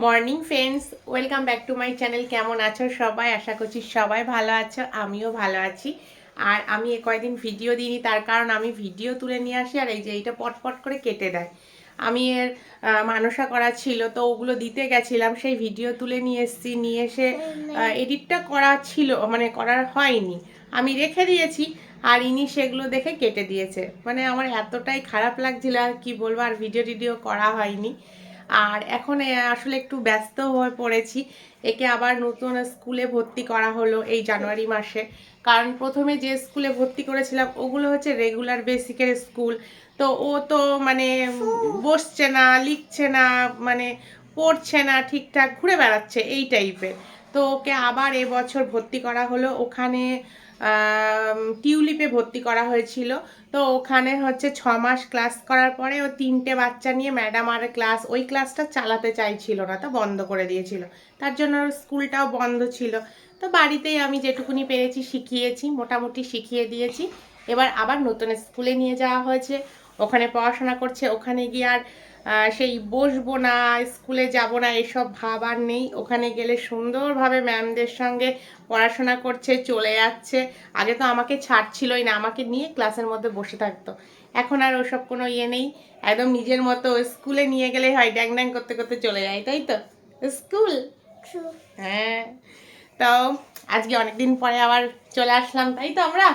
Morning friends, welcome back to my channel. কেমন আছো সবাই? আশা করছি সবাই ভালো আছো, আমিও ভালো আছি। আর আমি কয়েকদিন ভিডিও দিইনি, তার কারণ আমি ভিডিও তুলে নিয়ে আসি আর এই যে এইটা পটপট করে কেটে দেয়। আমি এর মানসা করা ছিল, তো ওগুলো দিতে গেছিলাম, সেই ভিডিও তুলে নিয়ে এসেছি। নিয়ে এসে এডিটটা করা ছিল, মানে করার হয়নি, আমি রেখে দিয়েছি। আর ইনি সেগুলো দেখে কেটে দিয়েছে। মানে আমার এতটাই খারাপ লাগছিল, আর কি বলবো, আর ভিডিও টিডিও করা হয়নি। আর এখন আসলে একটু ব্যস্ত হয়ে পড়েছি। একে আবার নতুন স্কুলে ভর্তি করা হলো এই জানুয়ারি মাসে। কারণ প্রথমে যে স্কুলে ভর্তি করেছিলাম ওগুলো হচ্ছে রেগুলার বেসিকের স্কুল। তো ও তো মানে বসছে না, লিখছে না, মানে পড়ছে না ঠিকঠাক, ঘুরে বেড়াচ্ছে এই টাইপের। তো ওকে আবার এবছর ভর্তি করা হলো ওখানে। টিউলিপে ভর্তি করা হয়েছিল। তো ওখানে হচ্ছে 6 মাস ক্লাস করার পরে ও 3টে বাচ্চা নিয়ে ম্যাডাম আর ওই ক্লাসটা চালাতে চাইছিল না, তো বন্ধ করে দিয়েছিল। তার জন্য স্কুলটাও বন্ধ ছিল। তো বাড়িতেই আমি যেটুকুনি পেরেছি শিখিয়েছি, মোটামুটি শিখিয়ে দিয়েছি। এবার আবার নতুন স্কুলে নিয়ে যাওয়া হয়েছে, ওখানে পড়াশোনা করছে। ওখানে গিয়ে আর সেই বসবো না, স্কুলে যাব না এসব ভাব আর নেই। ওখানে গেলে সুন্দরভাবে ম্যামদের সঙ্গে পড়াশোনা করছে, চলে যাচ্ছে। আগে তো আমাকে ছাড়ছিলই না, আমাকে নিয়ে ক্লাসের মধ্যে বসে থাকতো। এখন আর ওসব কোনো ইয়ে নেই, একদম নিজের মতো। স্কুলে নিয়ে গেলে হয় ড্যাং ড্যাং করতে করতে চলে যায়, তাই তো স্কুল। হ্যাঁ, তো আজকে অনেকদিন পরে আবার চলে আসলাম, তাই তো আমরা।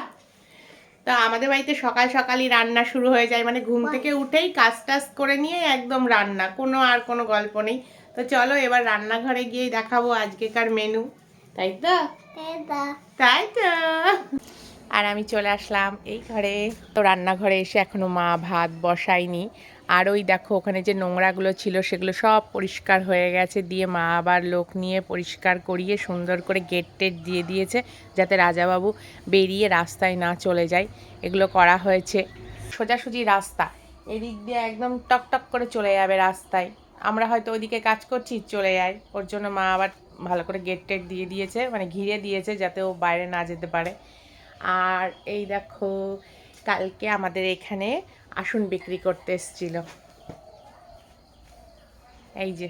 তো আমাদের বাড়িতে সকাল সকালই রান্না শুরু হয়ে যায়, মানে ঘুম থেকে উঠেই কাজ টাজ করে নিয়ে একদম রান্না, কোনো গল্প নেই। তো চলো এবার রান্নাঘরে গিয়ে দেখাবো আজকেকার মেনু, তাই তো। তাই তো। আর আমি চলে আসলাম এই ঘরে। তো রান্নাঘরে এসে এখনো মা ভাত বসায়নি। আর ওই দেখো ওখানে যে নোংরাগুলো ছিল সেগুলো সব পরিষ্কার হয়ে গেছে, দিয়ে মা আবার লোক নিয়ে পরিষ্কার করিয়ে সুন্দর করে গেট টেট দিয়ে দিয়েছে, যাতে রাজাবাবু বেরিয়ে রাস্তায় না চলে যায়। এগুলো করা হয়েছে। সোজাসুজি রাস্তা, এদিক দিয়ে একদম টক টক করে চলে যাবে রাস্তায়। আমরা হয়তো ওইদিকে কাজ করছি, চলে যায়। ওর জন্য মা আবার ভালো করে গেট টেট দিয়ে দিয়েছে, মানে ঘিরে দিয়েছে, যাতে ও বাইরে না যেতে পারে। আর এই দেখো কালকে আমাদের এখানে আসন বিক্রি করতে এসেছিল, এই যে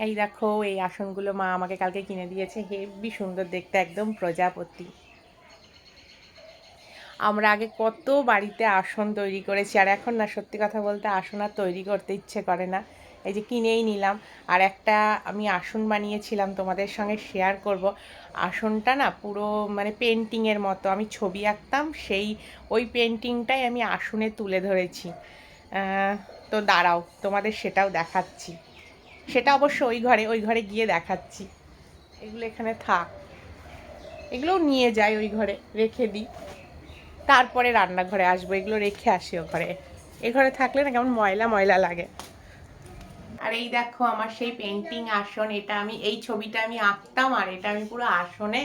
এই দেখো এই আসনগুলো মা আমাকে কালকে কিনে দিয়েছে, হেবি সুন্দর দেখতে, একদম প্রজাপতি। আমরা আগে কত বাড়িতে আসন তৈরি করেছি, আর এখন না, সত্যি কথা বলতে আসন আর তৈরি করতে ইচ্ছে করে না। এই যে কিনেই নিলাম। আর একটা আমি আসন বানিয়েছিলাম, তোমাদের সঙ্গে শেয়ার করব। আসনটা না পুরো মানে পেন্টিংয়ের মতো, আমি ছবি আঁকতাম, ওই পেন্টিংটাই আমি আসনে তুলে ধরেছি। তো দাঁড়াও তোমাদের সেটাও দেখাচ্ছি। সেটা অবশ্য ওই ঘরে গিয়ে দেখাচ্ছি। এগুলো এখানে থাক, এগুলোও নিয়ে যাই, ওই ঘরে রেখে দিই, তারপরে রান্নাঘরে আসবো। এগুলো রেখে আসি ও ঘরে, এ ঘরে থাকলে না কেমন ময়লা ময়লা লাগে। আর এই দেখো আমার সেই পেন্টিং আসন, এটা আমি এই ছবিটা আমি আঁকতাম, আর এটা আমি পুরো আসনে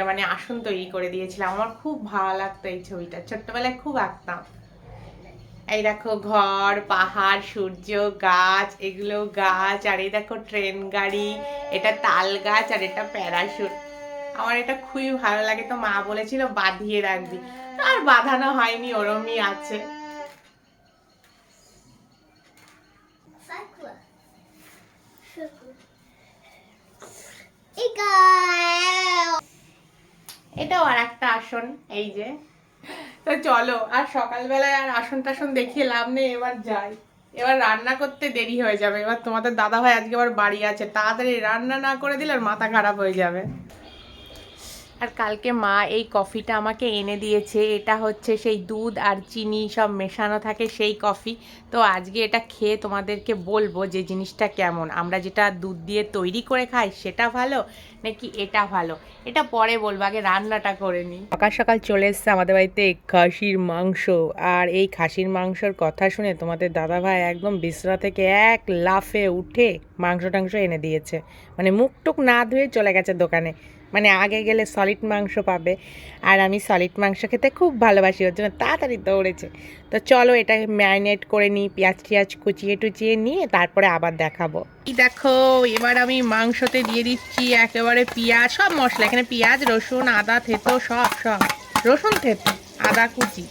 মানে আসন তৈরি করে দিয়েছিলাম। আমার খুব ভালো লাগতো এই ছবিটা, ছোট্টবেলায় খুব আঁকতাম। এই দেখো ঘর, পাহাড়, সূর্য, গাছ, এগুলো গাছ। আর এই দেখো ট্রেন গাড়ি, এটা তাল গাছ, আর এটা প্যারাশুট। আমার এটা খুবই ভালো লাগে, তো মা বলেছিল বাঁধিয়ে রাখবি, আর বাঁধানো হয়নি, ওরমই আছে। এটাও আর একটা আসন, এই যে। তো চলো, আর সকালবেলায় আর আসন টাসন দেখিয়ে লাভ নেই, এবার যাই। এবার রান্না করতে দেরি হয়ে যাবে। এবার তোমাদের দাদা ভাই আজকে আবার বাড়ি আছে, তাড়াতাড়ি রান্না না করে দিলে আর মাথা খারাপ হয়ে যাবে। আর কালকে মা এই কফিটা আমাকে এনে দিয়েছে, এটা হচ্ছে সেই দুধ আর চিনি সব মেশানো থাকে সেই কফি। তো আজকে এটা খেয়ে তোমাদেরকে বলবো যে জিনিসটা কেমন। আমরা যেটা দুধ দিয়ে তৈরি করে খাই সেটা ভালো নাকি এটা ভালো, এটা পরে বলবো, আগে রান্নাটা করে নিই। সকাল সকাল চলে এসছে আমাদের বাড়িতে খাসির মাংস। আর এই খাসির মাংসর কথা শুনে তোমাদের দাদাভাই একদম বিছরা থেকে এক লাফে উঠে মাংস টাংস এনে দিয়েছে, মানে মুখ টুক না ধুয়ে চলে গেছে দোকানে। মানে আগে গেলে সলিড মাংস পাবে, আর আমি সলিড মাংস খেতে খুব ভালোবাসি, ওর জন্য তাড়াতাড়ি দৌড়েছে। তো চলো এটা ম্যারিনেট করে নিই, পেঁয়াজ টিয়াজ কুচিয়ে টুচিয়ে নিয়ে তারপরে আবার দেখাবো। এই দেখো এবার আমি মাংসতে দিয়ে দিচ্ছি একেবারে পেঁয়াজ, সব মশলা এখানে, পেঁয়াজ, রসুন, আদা থেতো, সব রসুন থেতো, আদা কুচি,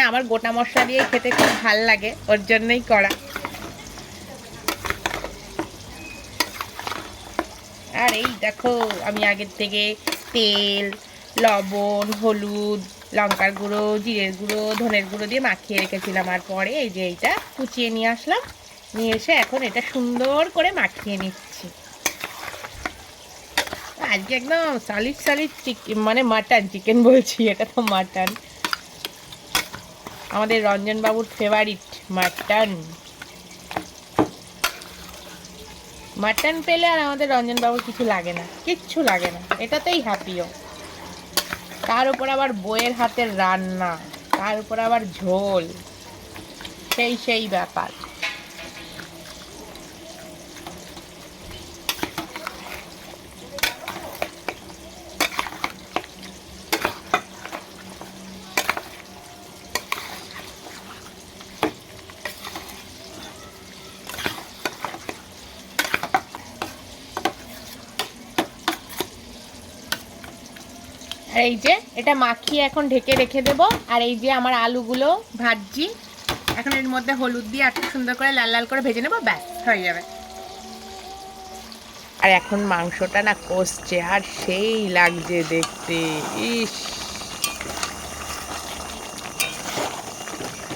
আমার গোটা মশলা দিয়ে খেতে খুব ভাল লাগে, ওর জন্যই করা। আর এই দেখো আমি আগের থেকে তেল, লবণ, হলুদ, লঙ্কার গুঁড়ো, জিরের গুঁড়ো, ধনের গুঁড়ো দিয়ে মাখিয়ে রেখেছিলাম। আর পরে এই যে এইটা কুচিয়ে নিয়ে আসলাম, নিয়ে এসে এখন এটা সুন্দর করে মাখিয়ে নিচ্ছি। আজকে একদম সলিড সলিড চিকেন, মানে মাটন, চিকেন বলছি, এটা তো মাটন, আমাদের রঞ্জনবাবুর ফেভারিট মাটন। মাটন পেলে আর আমাদের রঞ্জনবাবুর কিছু লাগে না, কিচ্ছু লাগে না, এটাতেই হ্যাপিও। তার উপর আবার বইয়ের হাতের রান্না, তার উপর আবার ঝোল, সেই ব্যাপার। আর এই যে এটা মাখিয়ে এখন ঢেকে রেখে দেব। আর এই যে আমার আলুগুলো ভাজছি, এখন এর মধ্যে হলুদ দিয়ে একটু সুন্দর করে লাল লাল করে ভেজে নেবো, ব্যাস হয়ে যাবে। আর এখন মাংসটা না কষছে আর সেই লাগছে দেখতে, ইস।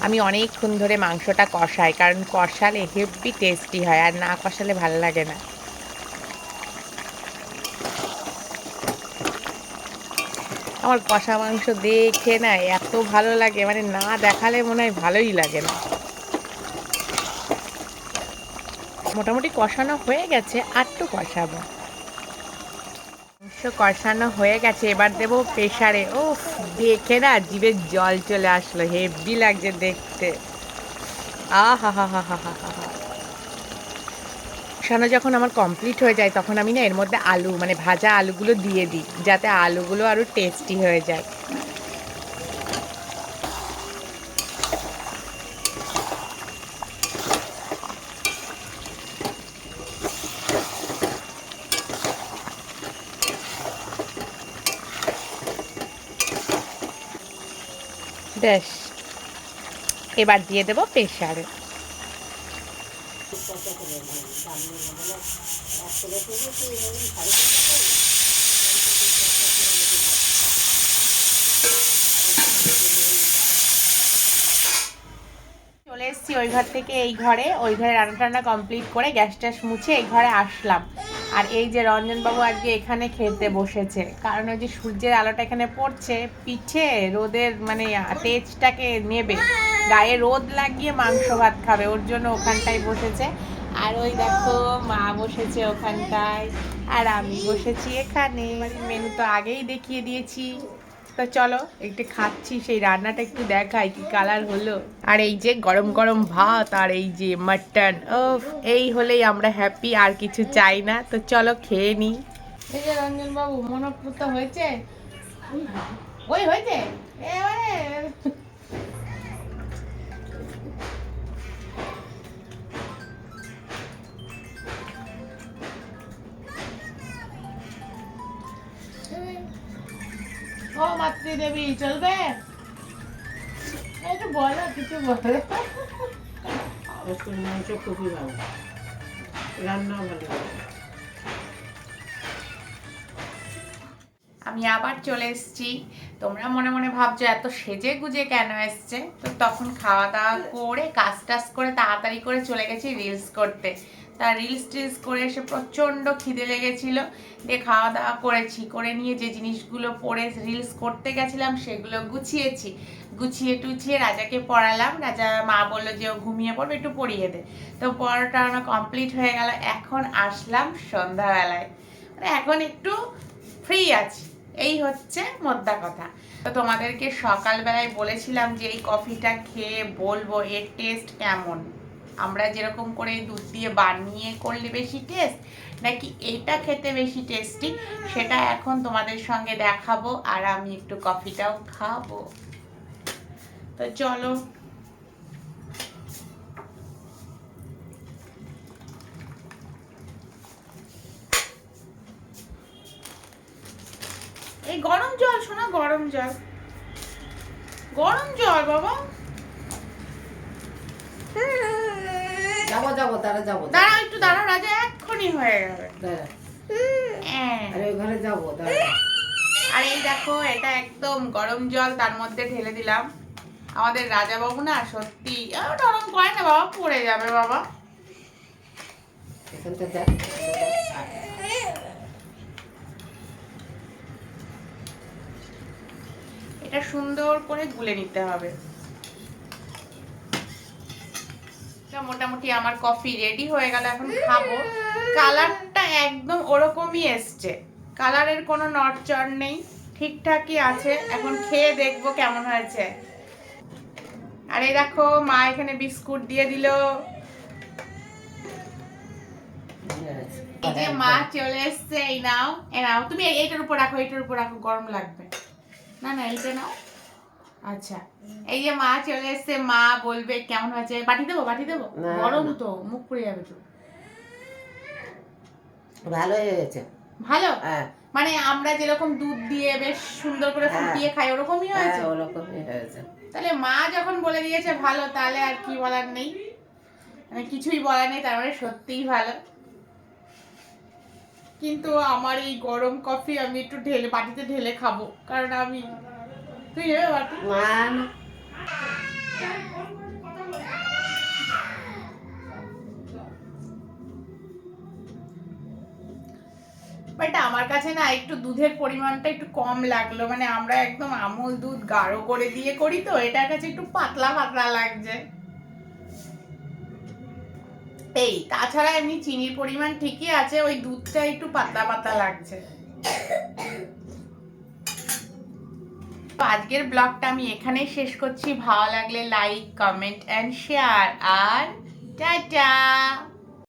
আমি অনেকক্ষণ ধরে মাংসটা কষাই, কারণ কষালে হেভি টেস্টি হয়, আর না কষালে ভালো লাগে না। আমার কষা মাংস দেখে না এত ভালো লাগে, মানে না দেখালে মনে হয় ভালোই লাগে না। মোটামুটি কষানো হয়ে গেছে, আর একটু কষাবো। মাংস কষানো হয়ে গেছে, এবার দেবো প্রেসারে। ও দেখে না জিভে জল চলে আসলো, হেভি লাগছে দেখতে। আহা হা হা হা হা হা হা। কষানো যখন আমার কমপ্লিট হয়ে যায়, তখন আমি না এর মধ্যে আলু, মানে ভাজা আলুগুলো দিয়ে দিই, যাতে আলুগুলো আরও টেস্টি হয়ে যায়। ব্যাস, এবার দিয়ে দেবো প্রেসারে। চলে এসেছি ওই ঘর থেকে এই ঘরে, ওই ঘরে রান্না টান্না কমপ্লিট করে গ্যাস ট্যাস মুছে এই ঘরে আসলাম। আর এই যে রঞ্জনবাবু আজকে এখানে খেতে বসেছে, কারণ ওই যে সূর্যের আলোটা এখানে পড়ছে, পিঠে রোদের মানে তেজটাকে নেবে, গায়ে রোদ লাগিয়ে মাংস ভাত খাবে, ওর জন্য ওখানটায় বসেছে। আর ওই দেখো মা বসেছে ওখানটায়, আর আমি বসেছি এখানে। মেনু তো আগেই দেখিয়ে দিয়েছি, তো চলো একটু খাচ্ছি, সেই রান্নাটা একটু দেখাই কি কালার হলো। আর এই যে গরম গরম ভাত, আর এই যে মাটন, এই হলেই আমরা হ্যাপি, আর কিছু চাই না। তো চলো খেয়ে নিই। এই যে রঞ্জন বাবু মনোপ্রত হয়েছে, ওই হয়েছে এবারে। ও মাতৃদেবী চলবে, একটু বলো, কিছু বলো। অবশ্যই মাংস খুবই ভালো, রান্নাও ভালো। আমি আবার চলে এসেছি। তোমরা মনে মনে ভাবছো এত সেজে গুজে কেন এসছে, তো তখন খাওয়া দাওয়া করে কাজ টাজ করে তাড়াতাড়ি করে চলে গেছি রিলস করতে। তা রিলস টিলস করে এসে প্রচণ্ড খিদে লেগেছিল, দিয়ে খাওয়া দাওয়া করেছি, করে নিয়ে যে জিনিসগুলো পরে রিলস করতে গেছিলাম সেগুলো গুছিয়েছি, গুছিয়ে টুছিয়ে রাজাকে পড়ালাম। রাজা মা বললো যে ও ঘুমিয়ে পড়বে, একটু পড়িয়ে দে। তো পড়াটা আমার কমপ্লিট হয়ে গেল। এখন আসলাম সন্ধ্যাবেলায়, মানে এখন একটু ফ্রি আছি, এই হচ্ছে মোদ্দা কথা। তো তোমাদেরকে সকালবেলায় বলেছিলাম যে এই কফিটা খেয়ে বলবো এর টেস্ট কেমন, আমরা যেরকম করে দুধ দিয়ে বানিয়ে করলে বেশি টেস্ট নাকি এইটা খেতে বেশি টেস্টি, সেটা এখন তোমাদের সঙ্গে দেখাবো, আর আমি একটু কফিটাও খাবো। তো চলো। এই গরম জল, শোনা গরম জল। গরম জল বাবা। যাবো তারা যাবো। দাঁড়াও একটু দাঁড়াও রাজা, এক্ষুনি হয়ে যাবে। দাঁড়া। হ্যাঁ। আরে ওই ঘরে যাবো দাঁড়া। আর এই দেখো এটা একদম গরম জল তার মধ্যে ঢেলে দিলাম। আমাদের রাজা বাবু না সত্যি নরম করে না বাবা, পড়ে যাবে বাবা। এখানটা দেখ। এটা সুন্দর করে গুলে নিতে হবে। মোটামুটি আমার কফি রেডি হয়ে গেল, এখন খাবো। কালারটা একদম ওরকমই এসছে, কালারের কোনো নড়চড় নেই, ঠিকঠাকই আছে। এখন খেয়ে দেখবো কেমন হয়েছে। আর এই দেখো মা এখানে বিস্কুট দিয়ে দিল। এই যে মা চলে এসছে, এই নাও এই নাও, তুমি এইটার উপর রাখো, এইটার উপর রাখো, গরম লাগবে না। না এইটা নাও। আচ্ছা এই যে মা চলে এসছে, মা বলবে কেমন হয়েছে। বাটি দেবো গরম তো, মুখ পুড়ে যাবে তো। ভালো হয়েছে। ভালো? হ্যাঁ। মানে আমরা যেরকম দুধ দিয়ে বেশ সুন্দর করে ফুটিয়ে খাই ওরকমই হয়েছে। ওরকমই হয়েছে। তাহলে মা যখন বলে দিয়েছে ভালো, তাহলে আর কি বলার নেই, মানে কিছুই বলার নেই, তার মানে সত্যিই ভালো। কিন্তু আমার এই গরম কফি আমি একটু বাটিতে ঢেলে খাবো, কারণ আমি, তুই নেবে বাটি? না বাট আমার কাছে না একটু দুধের পরিমাণটা একটু কম লাগলো, মানে আমরা একদম আমুল দুধ গাঢ় করে দিয়ে করি তো, এটার কাছে একটু পাতলা পাতলা লাগছে। এই তাছাড়া এমনি চিনির পরিমাণ ঠিকই আছে, ওই দুধটা একটু পাতলা পাতলা লাগছে। আজকের ব্লগটা আমি এখানেই শেষ করছি। ভালো লাগলে লাইক, কমেন্ট এন্ড শেয়ার, আর টাটা।